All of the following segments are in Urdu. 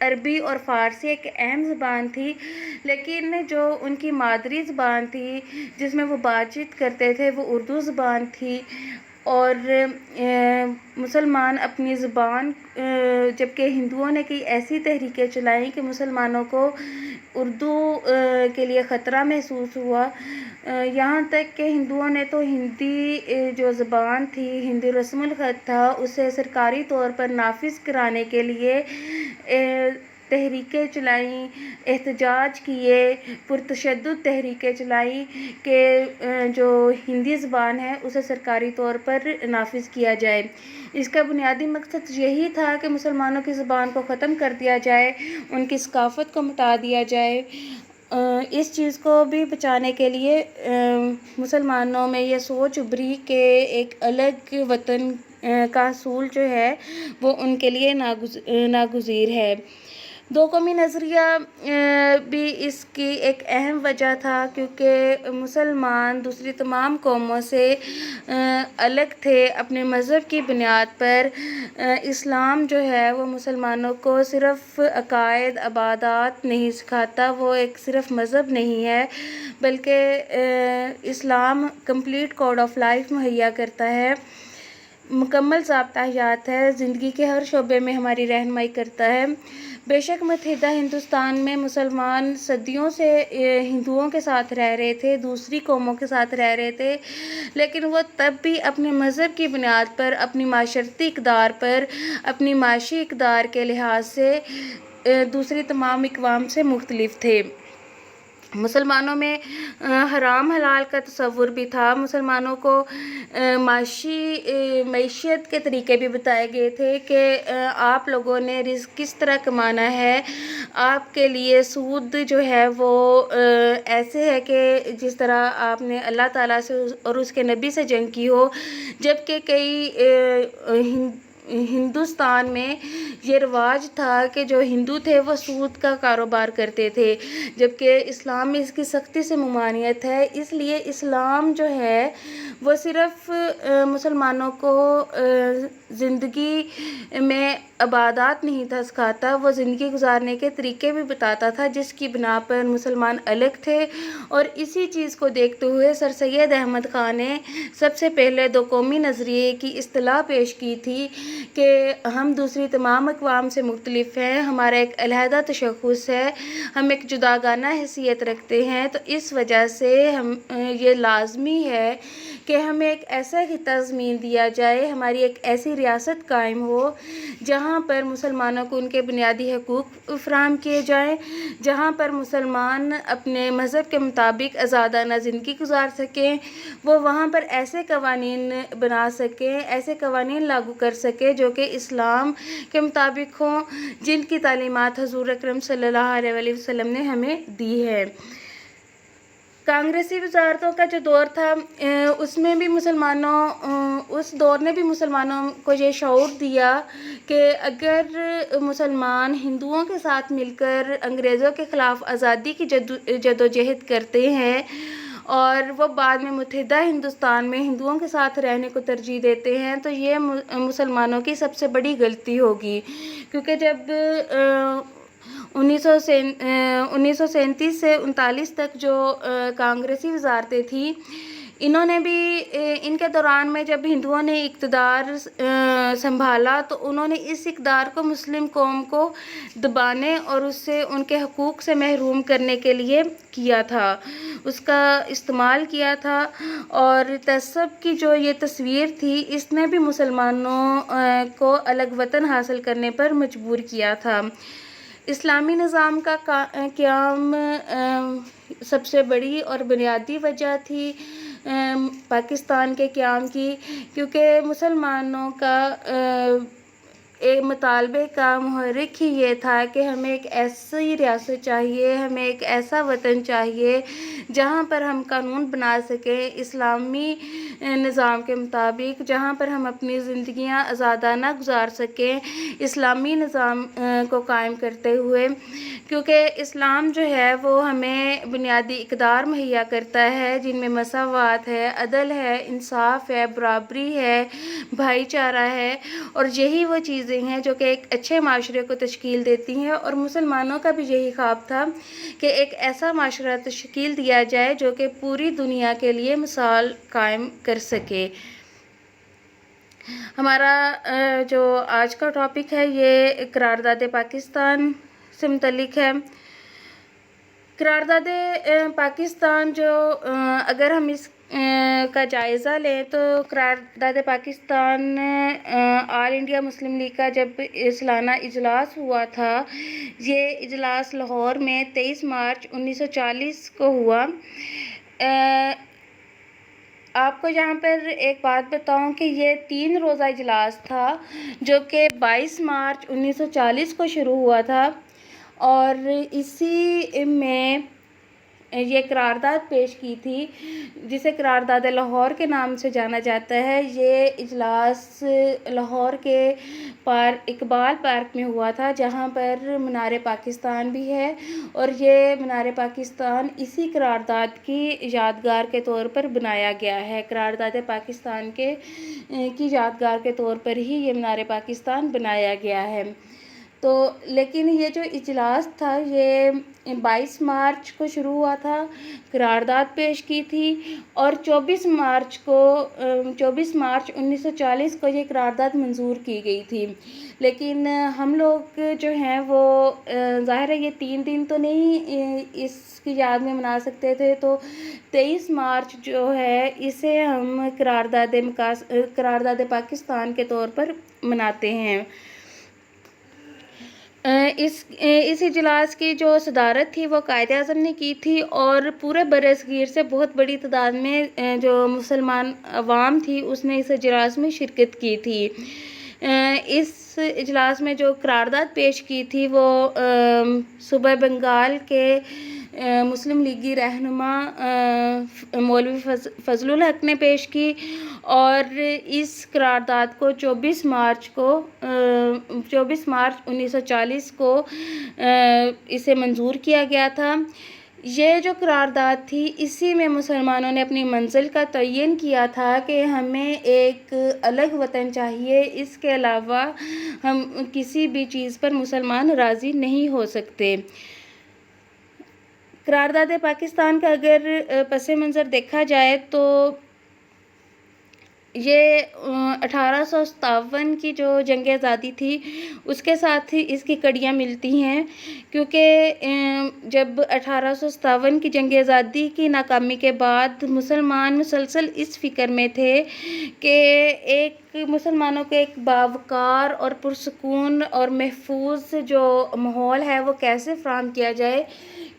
عربی اور فارسی ایک اہم زبان تھی، لیکن جو ان کی مادری زبان تھی جس میں وہ بات چیت کرتے تھے وہ اردو زبان تھی۔ اور مسلمان اپنی زبان جبکہ ہندوؤں نے کئی ایسی تحریکیں چلائیں کہ مسلمانوں کو اردو کے لیے خطرہ محسوس ہوا، یہاں تک کہ ہندوؤں نے تو ہندی جو زبان تھی، ہندی رسم الخط تھا، اسے سرکاری طور پر نافذ کرانے کے لیے تحریکیں چلائیں، احتجاج کیے، پرتشدد تحریکیں چلائیں کہ جو ہندی زبان ہے اسے سرکاری طور پر نافذ کیا جائے۔ اس کا بنیادی مقصد یہی تھا کہ مسلمانوں کی زبان کو ختم کر دیا جائے، ان کی ثقافت کو مٹا دیا جائے۔ اس چیز کو بھی بچانے کے لیے مسلمانوں میں یہ سوچ ابھری کہ ایک الگ وطن کا حصول جو ہے وہ ان کے لیے ناگزیر ہے۔ دو قومی نظریہ بھی اس کی ایک اہم وجہ تھا، کیونکہ مسلمان دوسری تمام قوموں سے الگ تھے اپنے مذہب کی بنیاد پر۔ اسلام جو ہے وہ مسلمانوں کو صرف عقائد عبادات نہیں سکھاتا، وہ ایک صرف مذہب نہیں ہے بلکہ اسلام کمپلیٹ کوڈ آف لائف مہیا کرتا ہے، مکمل ضابطہ حیات ہے، زندگی کے ہر شعبے میں ہماری رہنمائی کرتا ہے۔ بے شک متحدہ ہندوستان میں مسلمان صدیوں سے ہندوؤں کے ساتھ رہ رہے تھے، دوسری قوموں کے ساتھ رہ رہے تھے، لیکن وہ تب بھی اپنے مذہب کی بنیاد پر، اپنی معاشرتی اقدار پر، اپنی معاشی اقدار کے لحاظ سے دوسری تمام اقوام سے مختلف تھے۔ مسلمانوں میں حرام حلال کا تصور بھی تھا، مسلمانوں کو معیشت کے طریقے بھی بتائے گئے تھے کہ آپ لوگوں نے رزق کس طرح کمانا ہے۔ آپ کے لیے سود جو ہے وہ ایسے ہے کہ جس طرح آپ نے اللہ تعالیٰ سے اور اس کے نبی سے جنگ کی ہو، جبکہ کئی ہندوستان میں یہ رواج تھا کہ جو ہندو تھے وہ سود کا کاروبار کرتے تھے، جبکہ اسلام میں اس کی سختی سے ممانعت ہے۔ اس لیے اسلام جو ہے وہ صرف مسلمانوں کو زندگی میں عبادات نہیں تھا سکھاتا، وہ زندگی گزارنے کے طریقے بھی بتاتا تھا جس کی بنا پر مسلمان الگ تھے۔ اور اسی چیز کو دیکھتے ہوئے سر سید احمد خان نے سب سے پہلے دو قومی نظریے کی اصطلاح پیش کی تھی کہ ہم دوسری تمام اقوام سے مختلف ہیں، ہمارا ایک علیحدہ تشخص ہے، ہم ایک جداگانہ حیثیت رکھتے ہیں، تو اس وجہ سے یہ لازمی ہے کہ ہمیں ایک ایسا خطہ زمین دیا جائے، ہماری ایک ایسی ریاست قائم ہو جہاں پر مسلمانوں کو ان کے بنیادی حقوق فراہم کیے جائیں، جہاں پر مسلمان اپنے مذہب کے مطابق آزادانہ زندگی گزار سکیں، وہ وہاں پر ایسے قوانین بنا سکیں، ایسے قوانین لاگو کر سکیں جو کہ اسلام کے مطابق ہوں، جن کی تعلیمات حضور اکرم صلی اللہ علیہ وسلم نے ہمیں دی ہے۔ کانگریسی وزارتوں کا جو دور تھا اس دور نے بھی مسلمانوں کو یہ شعور دیا کہ اگر مسلمان ہندوؤں کے ساتھ مل کر انگریزوں کے خلاف آزادی کی جدوجہد کرتے ہیں اور وہ بعد میں متحدہ ہندوستان میں ہندوؤں کے ساتھ رہنے کو ترجیح دیتے ہیں، تو یہ مسلمانوں کی سب سے بڑی غلطی ہوگی، کیونکہ جب 1937 سے 1939 تک جو کانگریسی وزارتیں تھیں، انہوں نے بھی ان کے دوران میں جب ہندوؤں نے اقتدار سنبھالا تو انہوں نے اس اقتدار کو مسلم قوم کو دبانے اور اس سے ان کے حقوق سے محروم کرنے کے لیے کیا تھا، اس کا استعمال کیا تھا۔ اور تعصب کی جو یہ تصویر تھی اس نے بھی مسلمانوں کو الگ وطن حاصل کرنے پر مجبور کیا تھا۔ اسلامی نظام کا قیام سب سے بڑی اور بنیادی وجہ تھی پاکستان کے قیام کی، کیونکہ مسلمانوں کا ایک مطالبے کا محرک ہی یہ تھا کہ ہمیں ایک ایسی ریاست چاہیے، ہمیں ایک ایسا وطن چاہیے جہاں پر ہم قانون بنا سکیں، اسلامی نظام کے مطابق، جہاں پر ہم اپنی زندگیاں آزادانہ گزار سکیں اسلامی نظام کو قائم کرتے ہوئے، کیونکہ اسلام جو ہے وہ ہمیں بنیادی اقدار مہیا کرتا ہے جن میں مساوات ہے، عدل ہے، انصاف ہے، برابری ہے، بھائی چارہ ہے، اور یہی وہ چیزیں ہیں جو کہ ایک اچھے معاشرے کو تشکیل دیتی ہیں۔ اور مسلمانوں کا بھی یہی خواب تھا کہ ایک ایسا معاشرہ تشکیل دیا جائے جو کہ پوری دنیا کے لیے مثال قائم کر سکے۔ ہمارا جو آج کا ٹاپک ہے یہ قرارداد پاکستان سے متعلق ہے۔ قرارداد پاکستان جو اگر ہم اس کا جائزہ لیں تو قرارداد پاکستان آل انڈیا مسلم لیگ کا جب سالانہ اجلاس ہوا تھا، یہ اجلاس لاہور میں 23 مارچ 1940 کو ہوا۔ آپ کو یہاں پر ایک بات بتاؤں کہ یہ 3 روزہ اجلاس تھا جو کہ 22 مارچ 1940 کو شروع ہوا تھا، اور اسی میں یہ قرارداد پیش کی تھی جسے قرارداد لاہور کے نام سے جانا جاتا ہے۔ یہ اجلاس لاہور کے اقبال پارک میں ہوا تھا جہاں پر مینار پاکستان بھی ہے، اور یہ مینار پاکستان اسی قرارداد کی یادگار کے طور پر بنایا گیا ہے۔ قرارداد پاکستان کی یادگار کے طور پر ہی یہ مینار پاکستان بنایا گیا ہے۔ تو لیکن یہ جو اجلاس تھا یہ 22 مارچ کو شروع ہوا تھا، قرارداد پیش کی تھی، اور 24 مارچ 1940 کو یہ قرارداد منظور کی گئی تھی۔ لیکن ہم لوگ جو ہیں وہ ظاہر ہے یہ 3 دن تو نہیں اس کی یاد میں منا سکتے تھے، تو 23 مارچ جو ہے اسے ہم قرارداد پاکستان کے طور پر مناتے ہیں۔ اس اجلاس کی جو صدارت تھی وہ قائد اعظم نے کی تھی، اور پورے برصغیر سے بہت بڑی تعداد میں جو مسلمان عوام تھی اس نے اس اجلاس میں شرکت کی تھی۔ اس اجلاس میں جو قرارداد پیش کی تھی وہ صوبہ بنگال کے مسلم لیگی رہنما مولوی فضل الحق نے پیش کی، اور اس قرارداد کو 24 مارچ 1940 کو اسے منظور کیا گیا تھا۔ یہ جو قرارداد تھی اسی میں مسلمانوں نے اپنی منزل کا تعین کیا تھا کہ ہمیں ایک الگ وطن چاہیے، اس کے علاوہ ہم کسی بھی چیز پر مسلمان راضی نہیں ہو سکتے۔ قرارداد پاکستان کا اگر پس منظر دیکھا جائے تو یہ 1857 کی جو جنگ آزادی تھی اس کے ساتھ ہی اس کی کڑیاں ملتی ہیں، کیونکہ جب 1857 کی جنگ آزادی کی ناکامی کے بعد مسلمان مسلسل اس فکر میں تھے کہ ایک مسلمانوں کے ایک باوقار اور پرسکون اور محفوظ جو ماحول ہے وہ کیسے فراہم کیا جائے،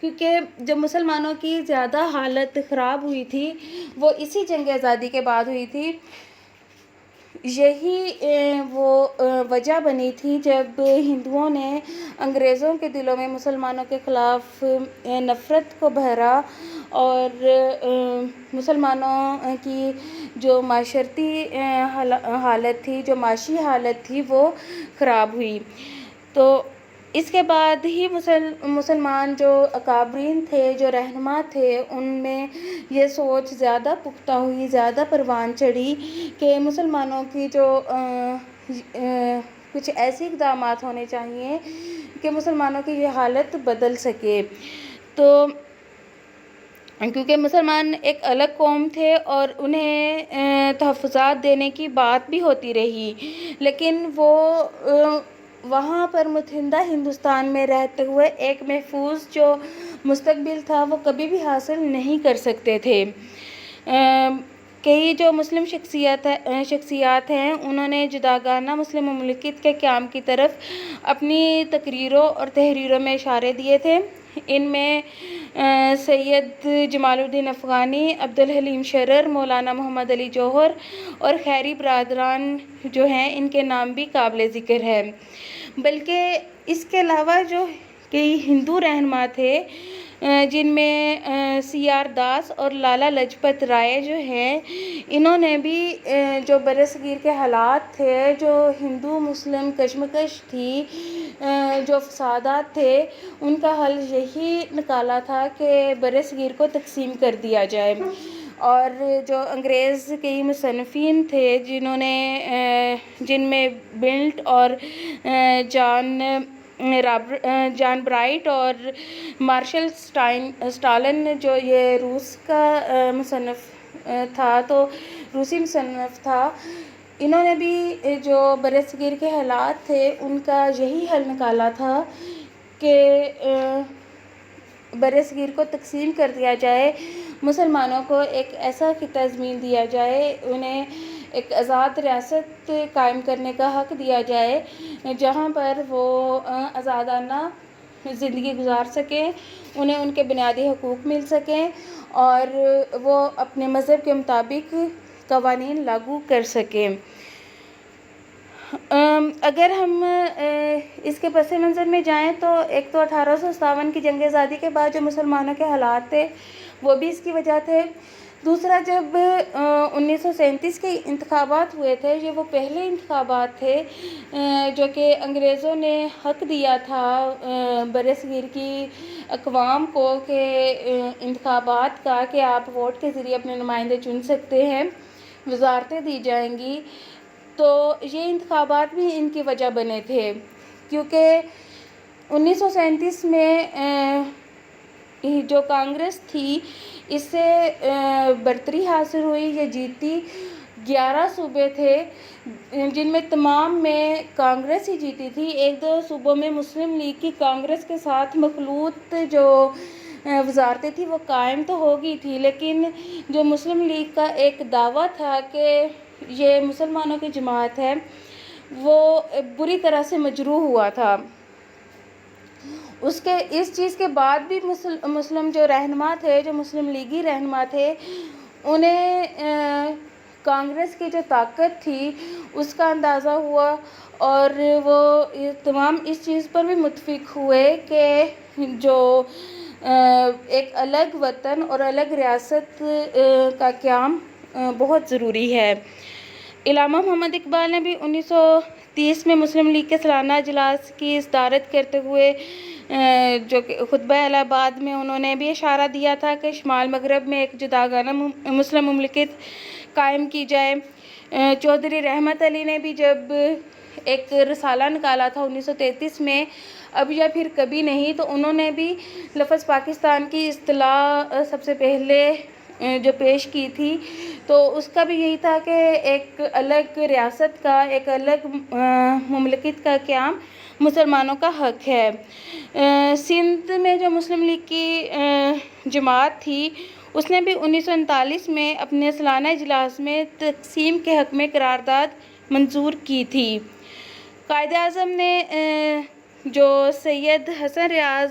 کیونکہ جب مسلمانوں کی زیادہ حالت خراب ہوئی تھی وہ اسی جنگ آزادی کے بعد ہوئی تھی۔ یہی وہ وجہ بنی تھی جب ہندوؤں نے انگریزوں کے دلوں میں مسلمانوں کے خلاف نفرت کو بھرا، اور مسلمانوں کی جو معاشرتی حالت تھی، جو معاشی حالت تھی وہ خراب ہوئی۔ تو اس کے بعد ہی مسلمان جو اکابرین تھے، جو رہنما تھے، ان میں یہ سوچ زیادہ پختہ ہوئی، زیادہ پروان چڑھی کہ مسلمانوں کی جو کچھ ایسے اقدامات ہونے چاہیے کہ مسلمانوں کی یہ حالت بدل سکے۔ تو کیونکہ مسلمان ایک الگ قوم تھے اور انہیں تحفظات دینے کی بات بھی ہوتی رہی، لیکن وہ وہاں پر متحدہ ہندوستان میں رہتے ہوئے ایک محفوظ جو مستقبل تھا وہ کبھی بھی حاصل نہیں کر سکتے تھے۔ کئی جو مسلم شخصیات ہیں انہوں نے جداگانہ مسلم مملکت کے قیام کی طرف اپنی تقریروں اور تحریروں میں اشارے دیے تھے۔ ان میں سید جمال الدین افغانی، عبدالحلیم شرر، مولانا محمد علی جوہر اور خیری برادران جو ہیں ان کے نام بھی قابل ذکر ہے۔ بلکہ اس کے علاوہ جو کئی ہندو رہنما تھے جن میں سی آر داس اور لالا لاجپت رائے جو ہیں، انہوں نے بھی جو برصغیر کے حالات تھے، جو ہندو مسلم کشمکش تھی، جو فسادات تھے، ان کا حل یہی نکالا تھا کہ برصغیر کو تقسیم کر دیا جائے۔ اور جو انگریز کئی مصنفین تھے جن میں بلٹ اور جان برائٹ اور مارشل اسٹالن، جو یہ روس کا مصنف تھا، تو روسی مصنف تھا، انہوں نے بھی جو برصغیر کے حالات تھے ان کا یہی حل نکالا تھا کہ برصغیر کو تقسیم کر دیا جائے، مسلمانوں کو ایک ایسا خطہ زمین دیا جائے، انہیں ایک آزاد ریاست قائم کرنے کا حق دیا جائے، جہاں پر وہ آزادانہ زندگی گزار سکیں، انہیں ان کے بنیادی حقوق مل سکیں اور وہ اپنے مذہب کے مطابق قوانین لاگو کر سکیں۔ اگر ہم اس کے پس منظر میں جائیں تو ایک تو 1857 کی جنگ آزادی کے بعد جو مسلمانوں کے حالات تھے وہ بھی اس کی وجہ تھے۔ دوسرا، جب 1937 کے انتخابات ہوئے تھے، یہ وہ پہلے انتخابات تھے جو کہ انگریزوں نے حق دیا تھا برصغیر کی اقوام کو کہ انتخابات کا، کہ آپ ووٹ کے ذریعے اپنے نمائندے چن سکتے ہیں، وزارتیں دی جائیں گی۔ تو یہ انتخابات بھی ان کی وجہ بنے تھے، کیونکہ 1937 میں جو کانگریس تھی اس سے برتری حاصل ہوئی، یہ جیتی۔ 11 صوبے تھے جن میں تمام میں کانگریس ہی جیتی تھی۔ ایک دو صوبوں میں مسلم لیگ کی کانگریس کے ساتھ مخلوط جو وزارتیں تھیں وہ قائم تو ہو گئی تھی، لیکن جو مسلم لیگ کا ایک دعویٰ تھا کہ یہ مسلمانوں کی جماعت ہے، وہ بری طرح سے مجروح ہوا تھا۔ اس چیز کے بعد بھی مسلم جو رہنما تھے، جو مسلم لیگی رہنما تھے، انہیں کانگریس کی جو طاقت تھی اس کا اندازہ ہوا اور وہ تمام اس چیز پر بھی متفق ہوئے کہ جو ایک الگ وطن اور الگ ریاست کا قیام بہت ضروری ہے۔ علامہ محمد اقبال نے بھی 1930 میں مسلم لیگ کے سالانہ اجلاس کی صدارت کرتے ہوئے جو کہ خطبہ الہ آباد میں انہوں نے بھی اشارہ دیا تھا کہ شمال مغرب میں ایک جداگانہ مسلم مملکت قائم کی جائے۔ چودھری رحمت علی نے بھی جب ایک رسالہ نکالا تھا 1933 میں، اب یا پھر کبھی نہیں، تو انہوں نے بھی لفظ پاکستان کی اصطلاح سب سے پہلے جو پیش کی تھی، تو اس کا بھی یہی تھا کہ ایک الگ ریاست کا، ایک الگ مملکت کا قیام مسلمانوں کا حق ہے۔ سندھ میں جو مسلم لیگ کی جماعت تھی اس نے بھی 1939 میں اپنے سالانہ اجلاس میں تقسیم کے حق میں قرارداد منظور کی تھی۔ قائد اعظم نے جو سید حسن ریاض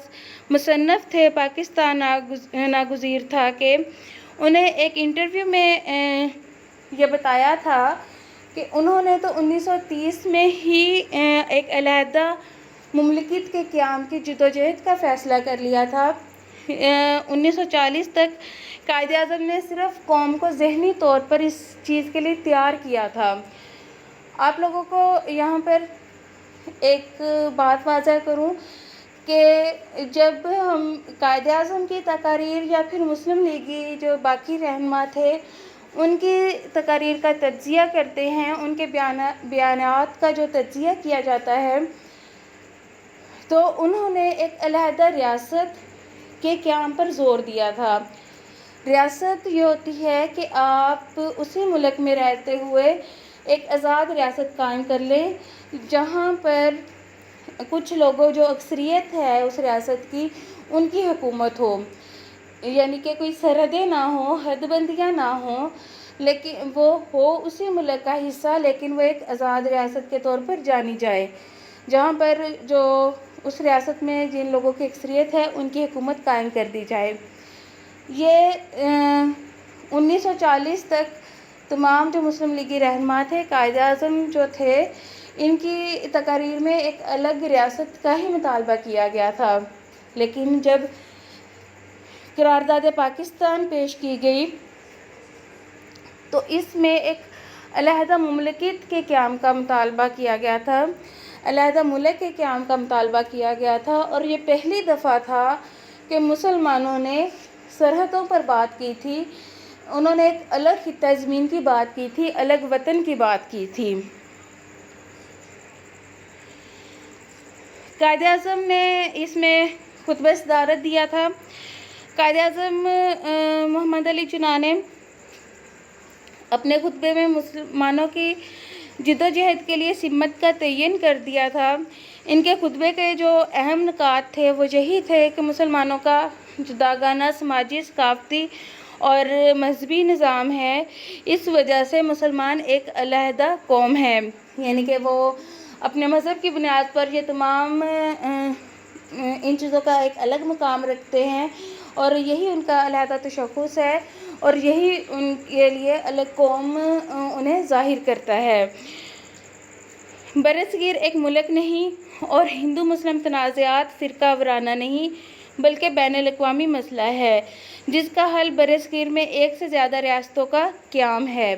مصنف تھے، پاکستان ناگزیر تھا، کہ انہیں ایک انٹرویو میں یہ بتایا تھا کہ انہوں نے تو 1930 میں ہی ایک علیحدہ مملکت کے قیام کی جدوجہد کا فیصلہ کر لیا تھا۔ 1940 تک قائد اعظم نے صرف قوم کو ذہنی طور پر اس چیز کے لیے تیار کیا تھا۔ آپ لوگوں کو یہاں پر ایک بات واضح کروں کہ جب ہم قائد اعظم کی تقاریر یا پھر مسلم لیگی جو باقی رہنما تھے ان کی تقاریر کا تجزیہ کرتے ہیں، ان کے بیانات کا جو تجزیہ کیا جاتا ہے، تو انہوں نے ایک علیحدہ ریاست کے قیام پر زور دیا تھا۔ ریاست یہ ہوتی ہے کہ آپ اسی ملک میں رہتے ہوئے ایک آزاد ریاست قائم کر لیں جہاں پر کچھ لوگوں جو اکثریت ہے اس ریاست کی، ان کی حکومت ہو، یعنی کہ کوئی سرحدیں نہ ہوں، حد بندیاں نہ ہوں، لیکن وہ ہو اسی ملک کا حصہ، لیکن وہ ایک آزاد ریاست کے طور پر جانی جائے، جہاں پر جو اس ریاست میں جن لوگوں کی اکثریت ہے ان کی حکومت قائم کر دی جائے۔ یہ 1940 تک تمام جو مسلم لیگی رہنما تھے، قائد اعظم جو تھے، ان کی تقاریر میں ایک الگ ریاست کا ہی مطالبہ کیا گیا تھا، لیکن جب قرارداد پاکستان پیش کی گئی تو اس میں ایک علیحدہ مملکت کے قیام کا مطالبہ کیا گیا تھا، علیحدہ ملک کے قیام کا مطالبہ کیا گیا تھا، اور یہ پہلی دفعہ تھا کہ مسلمانوں نے سرحدوں پر بات کی تھی، انہوں نے ایک الگ خطہ زمین کی بات کی تھی، الگ وطن کی بات کی تھی۔ قائد اعظم نے اس میں خطبہ صدارت دیا تھا۔ قائد اعظم محمد علی جناح نے اپنے خطبے میں مسلمانوں کی جدوجہد کے لیے سمت کا تعین کر دیا تھا۔ ان کے خطبے کے جو اہم نکات تھے وہ یہی تھے کہ مسلمانوں کا جداگانہ سماجی، ثقافتی اور مذہبی نظام ہے، اس وجہ سے مسلمان ایک علیحدہ قوم ہے، یعنی کہ وہ اپنے مذہب کی بنیاد پر یہ تمام ان چیزوں کا ایک الگ مقام رکھتے ہیں، اور یہی ان کا علیحدہ تشخص ہے، اور یہی ان کے لیے الگ قوم انہیں ظاہر کرتا ہے۔ برصغیر ایک ملک نہیں اور ہندو مسلم تنازعات فرقہ وارانہ نہیں بلکہ بین الاقوامی مسئلہ ہے، جس کا حل برصغیر میں ایک سے زیادہ ریاستوں کا قیام ہے۔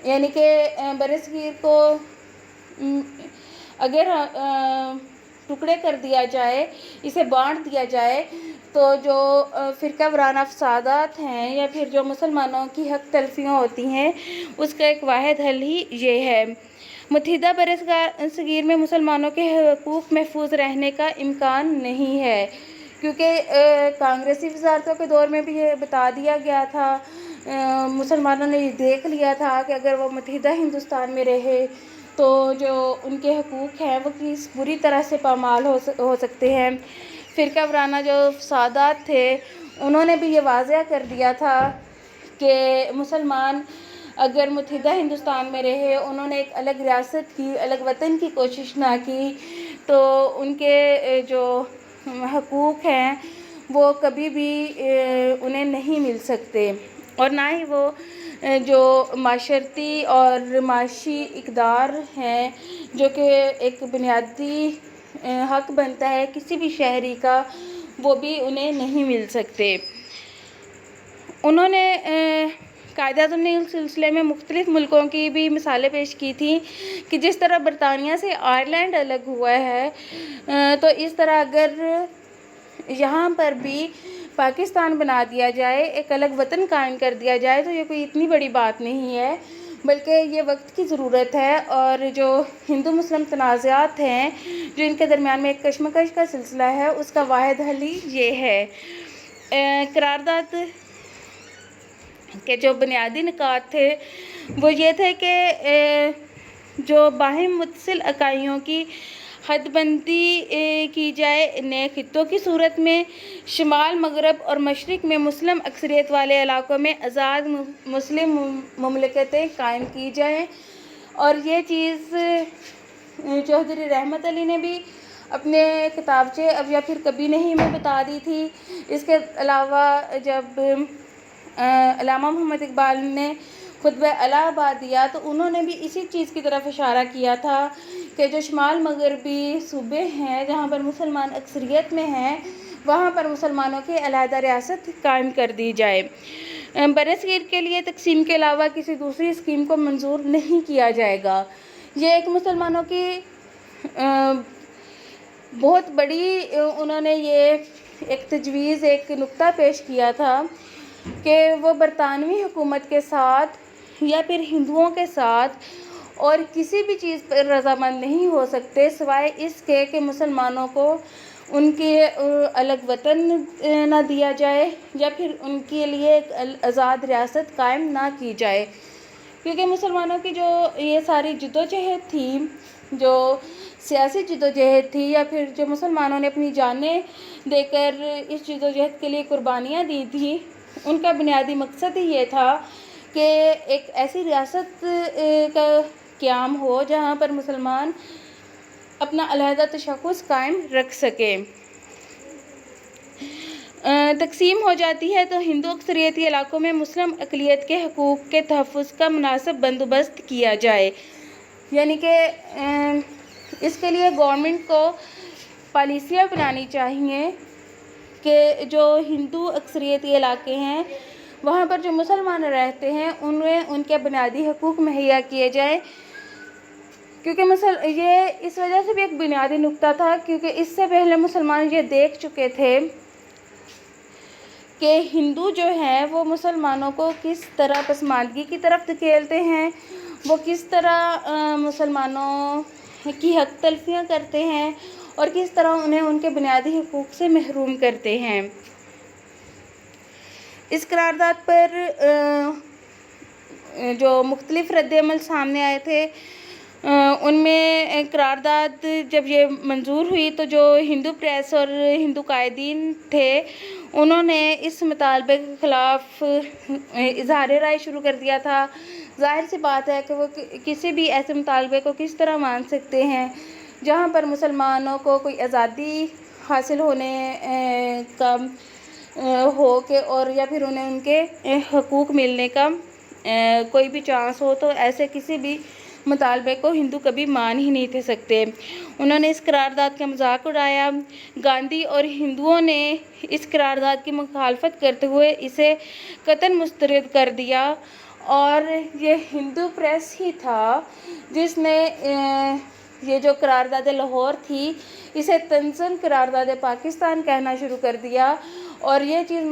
یعنی کہ برصغیر کو اگر ٹکڑے کر دیا جائے، اسے بانٹ دیا جائے، تو جو فرقہ وارانہ فسادات ہیں یا پھر جو مسلمانوں کی حق تلفیاں ہوتی ہیں، اس کا ایک واحد حل ہی یہ ہے۔ متحدہ برصغیر میں مسلمانوں کے حقوق محفوظ رہنے کا امکان نہیں ہے، کیونکہ کانگریسی وزارتوں کے دور میں بھی یہ بتا دیا گیا تھا، مسلمانوں نے یہ دیکھ لیا تھا کہ اگر وہ متحدہ ہندوستان میں رہے تو جو ان کے حقوق ہیں وہ کس بری طرح سے پامال ہو سکتے ہیں۔ فرقہ وارانہ جو فسادات تھے انہوں نے بھی یہ واضح کر دیا تھا کہ مسلمان اگر متحدہ ہندوستان میں رہے، انہوں نے ایک الگ ریاست کی، الگ وطن کی کوشش نہ کی، تو ان کے جو حقوق ہیں وہ کبھی بھی انہیں نہیں مل سکتے، اور نہ ہی وہ جو معاشرتی اور معاشی اقدار ہیں جو کہ ایک بنیادی حق بنتا ہے کسی بھی شہری کا، وہ بھی انہیں نہیں مل سکتے۔ انہوں نے قائد اعظم نے اس سلسلے میں مختلف ملکوں کی بھی مثالیں پیش کی تھیں کہ جس طرح برطانیہ سے آئرلینڈ الگ ہوا ہے، تو اس طرح اگر یہاں پر بھی پاکستان بنا دیا جائے، ایک الگ وطن قائم کر دیا جائے، تو یہ کوئی اتنی بڑی بات نہیں ہے، بلکہ یہ وقت کی ضرورت ہے، اور جو ہندو مسلم تنازعات ہیں جو ان کے درمیان میں ایک کشمکش کا سلسلہ ہے، اس کا واحد حل ہی یہ ہے۔ قرارداد کے جو بنیادی نکات تھے وہ یہ تھے کہ جو باہم متصل اکائیوں کی حد بندی کی جائے، نئے خطوں کی صورت میں شمال، مغرب اور مشرق میں مسلم اکثریت والے علاقوں میں آزاد مسلم مملکتیں قائم کی جائیں، اور یہ چیز چودھری رحمت علی نے بھی اپنے کتابچے اب یا پھر کبھی نہیں میں بتا دی تھی۔ اس کے علاوہ جب علامہ محمد اقبال نے خطبہ الہ آباد دیا تو انہوں نے بھی اسی چیز کی طرف اشارہ کیا تھا کہ جو شمال مغربی صوبے ہیں جہاں پر مسلمان اکثریت میں ہیں، وہاں پر مسلمانوں کی علیحدہ ریاست قائم کر دی جائے۔ برصغیر کے لیے تقسیم کے علاوہ کسی دوسری اسکیم کو منظور نہیں کیا جائے گا۔ یہ ایک مسلمانوں کی بہت بڑی انہوں نے یہ ایک تجویز، ایک نقطہ پیش کیا تھا کہ وہ برطانوی حکومت کے ساتھ یا پھر ہندوؤں کے ساتھ اور کسی بھی چیز پر رضامند نہیں ہو سکتے سوائے اس کے کہ مسلمانوں کو ان کے الگ وطن نہ دیا جائے یا پھر ان کے لیے ایک آزاد ریاست قائم نہ کی جائے، کیونکہ مسلمانوں کی جو یہ ساری جدوجہد تھی، جو سیاسی جدوجہد تھی، یا پھر جو مسلمانوں نے اپنی جانیں دے کر اس جدوجہد کے لیے قربانیاں دی تھیں، ان کا بنیادی مقصد ہی یہ تھا کہ ایک ایسی ریاست کا قیام ہو جہاں پر مسلمان اپنا علیحدہ تشخص قائم رکھ سکیں۔ تقسیم ہو جاتی ہے تو ہندو اکثریتی علاقوں میں مسلم اقلیت کے حقوق کے تحفظ کا مناسب بندوبست کیا جائے، یعنی کہ اس کے لیے گورنمنٹ کو پالیسیاں بنانی چاہیے کہ جو ہندو اکثریتی علاقے ہیں وہاں پر جو مسلمان رہتے ہیں انہیں ان کے بنیادی حقوق مہیا کیے جائیں، کیونکہ یہ اس وجہ سے بھی ایک بنیادی نکتہ تھا کیونکہ اس سے پہلے مسلمان یہ دیکھ چکے تھے کہ ہندو جو ہیں وہ مسلمانوں کو کس طرح پسماندگی کی طرف دھکیلتے ہیں، وہ کس طرح مسلمانوں کی حق تلفیاں کرتے ہیں اور کس طرح انہیں ان کے بنیادی حقوق سے محروم کرتے ہیں۔ اس قرارداد پر جو مختلف رد عمل سامنے آئے تھے ان میں قرارداد جب یہ منظور ہوئی تو جو ہندو پریس اور ہندو قائدین تھے انہوں نے اس مطالبے کے خلاف اظہار رائے شروع کر دیا تھا۔ ظاہر سی بات ہے کہ وہ کسی بھی ایسے مطالبے کو کس طرح مان سکتے ہیں جہاں پر مسلمانوں کو کوئی آزادی حاصل ہونے کا ہو کہ اور یا پھر انہیں ان کے حقوق ملنے کا کوئی بھی چانس ہو، تو ایسے کسی بھی مطالبے کو ہندو کبھی مان ہی نہیں تھے سکتے۔ انہوں نے اس قرارداد کا مذاق اڑایا۔ گاندھی اور ہندوؤں نے اس قرارداد کی مخالفت کرتے ہوئے اسے قطعاً مسترد کر دیا، اور یہ ہندو پریس ہی تھا جس نے یہ جو قرارداد لاہور تھی اسے طنزاً قرارداد پاکستان کہنا شروع کر دیا، اور یہ چیز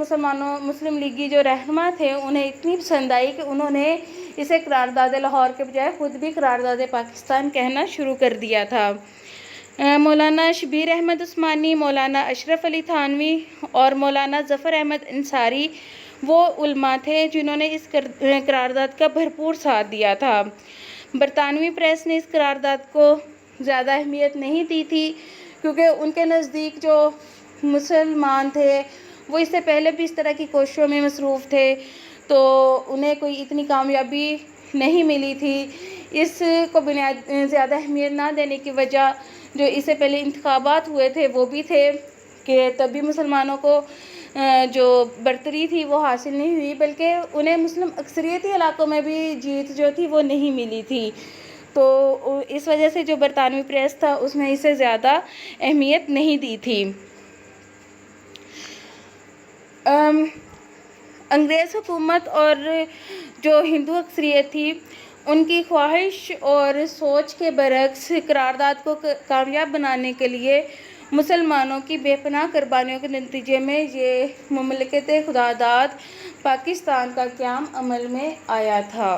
مسلم لیگی جو رہنما تھے انہیں اتنی پسند آئی کہ انہوں نے اسے قرارداد لاہور کے بجائے خود بھی قرارداد پاکستان کہنا شروع کر دیا تھا۔ مولانا شبیر احمد عثمانی، مولانا اشرف علی تھانوی اور مولانا ظفر احمد انصاری وہ علماء تھے جنہوں نے اس قرارداد کا بھرپور ساتھ دیا تھا۔ برطانوی پریس نے اس قرارداد کو زیادہ اہمیت نہیں دی تھی کیونکہ ان کے نزدیک جو مسلمان تھے وہ اس سے پہلے بھی اس طرح کی کوششوں میں مصروف تھے، تو انہیں کوئی اتنی کامیابی نہیں ملی تھی۔ اس کو زیادہ اہمیت نہ دینے کی وجہ جو اس سے پہلے انتخابات ہوئے تھے وہ بھی تھے کہ تب بھی مسلمانوں کو جو برتری تھی وہ حاصل نہیں ہوئی، بلکہ انہیں مسلم اکثریتی علاقوں میں بھی جیت جو تھی وہ نہیں ملی تھی، تو اس وجہ سے جو برطانوی پریس تھا اس نے اسے زیادہ اہمیت نہیں دی تھی۔ انگریز حکومت اور جو ہندو اکثریت تھی ان کی خواہش اور سوچ کے برعکس قرارداد کو کامیاب بنانے کے لیے مسلمانوں کی بے پناہ قربانیوں کے نتیجے میں یہ مملکت خدا داد پاکستان کا قیام عمل میں آیا تھا۔